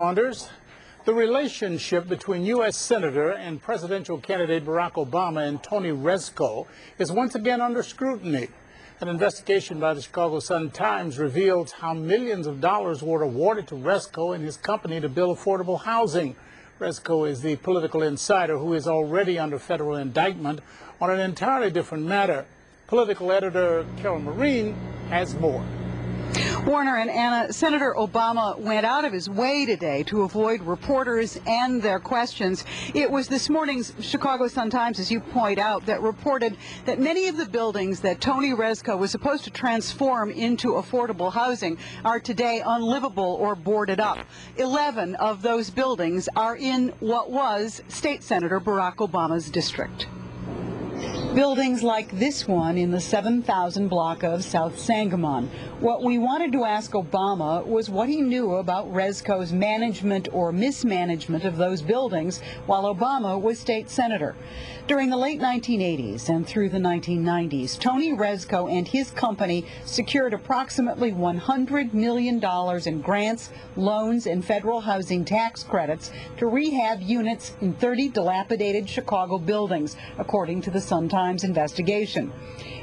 Saunders, the relationship between U.S. Senator and presidential candidate Barack Obama and Tony Rezko is once again under scrutiny. An investigation by the Chicago Sun-Times reveals how millions of dollars were awarded to Rezko and his company to build affordable housing. Rezko is the political insider who is already under federal indictment on an entirely different matter. Political editor Carol Marine has more. Warner and Anna, Senator Obama went out of his way today to avoid reporters and their questions. It was this morning's Chicago Sun-Times, as you point out, that reported that many of the buildings that Tony Rezko was supposed to transform into affordable housing are today unlivable or boarded up. 11 of those buildings are in what was State Senator Barack Obama's district. Buildings like this one in the 7,000 block of South Sangamon. What we wanted to ask Obama was what he knew about Rezko's management or mismanagement of those buildings while Obama was state senator. During the late 1980s and through the 1990s, Tony Rezko and his company secured approximately $100 million in grants, loans, and federal housing tax credits to rehab units in 30 dilapidated Chicago buildings, according to the Sun-Times investigation.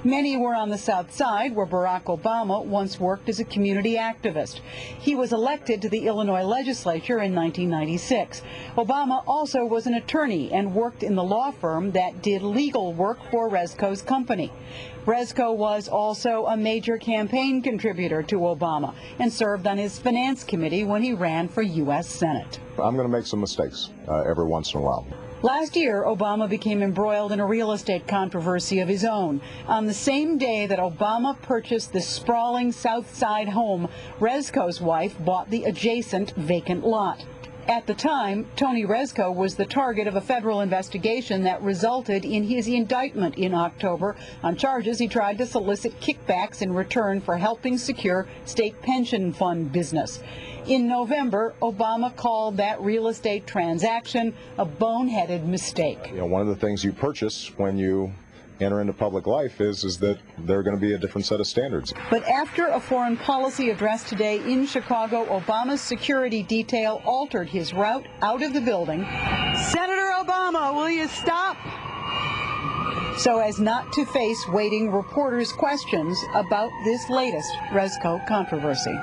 Many were on the South Side, where Barack Obama once worked as a community activist. He was elected to the Illinois legislature in 1996. Obama also was an attorney and worked in the law firm that did legal work for Rezko's company. Rezko was also a major campaign contributor to Obama and served on his finance committee when he ran for U.S. Senate. I'm going to make some mistakes every once in a while. Last year, Obama became embroiled in a real estate controversy of his own. On the same day that Obama purchased the sprawling South Side home, Rezko's wife bought the adjacent vacant lot. At the time, Tony Rezko was the target of a federal investigation that resulted in his indictment in October on charges he tried to solicit kickbacks in return for helping secure state pension fund business. In November, Obama called that real estate transaction a boneheaded mistake. You know, one of the things you purchase when you enter into public life is that there are going to be a different set of standards. But after a foreign policy address today in Chicago, Obama's security detail altered his route out of the building. Senator Obama, will you stop? So as not to face waiting reporters' questions about this latest Rezko controversy.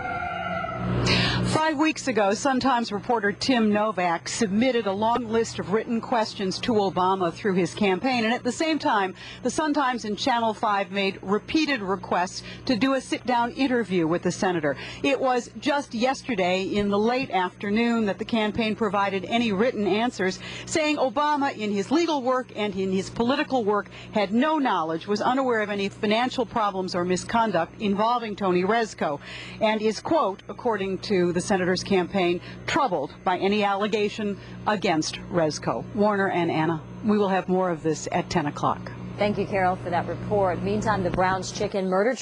5 weeks ago, Sun-Times reporter Tim Novak submitted a long list of written questions to Obama through his campaign, and at the same time, the Sun-Times and Channel 5 made repeated requests to do a sit-down interview with the senator. It was just yesterday in the late afternoon that the campaign provided any written answers, saying Obama, in his legal work and in his political work, had no knowledge, was unaware of any financial problems or misconduct involving Tony Rezko, and is, quote, according to the senator's campaign, troubled by any allegation against Rezko. Warner and Anna, we will have more of this at 10 o'clock. Thank you, Carol, for that report. Meantime, the Brown's Chicken murder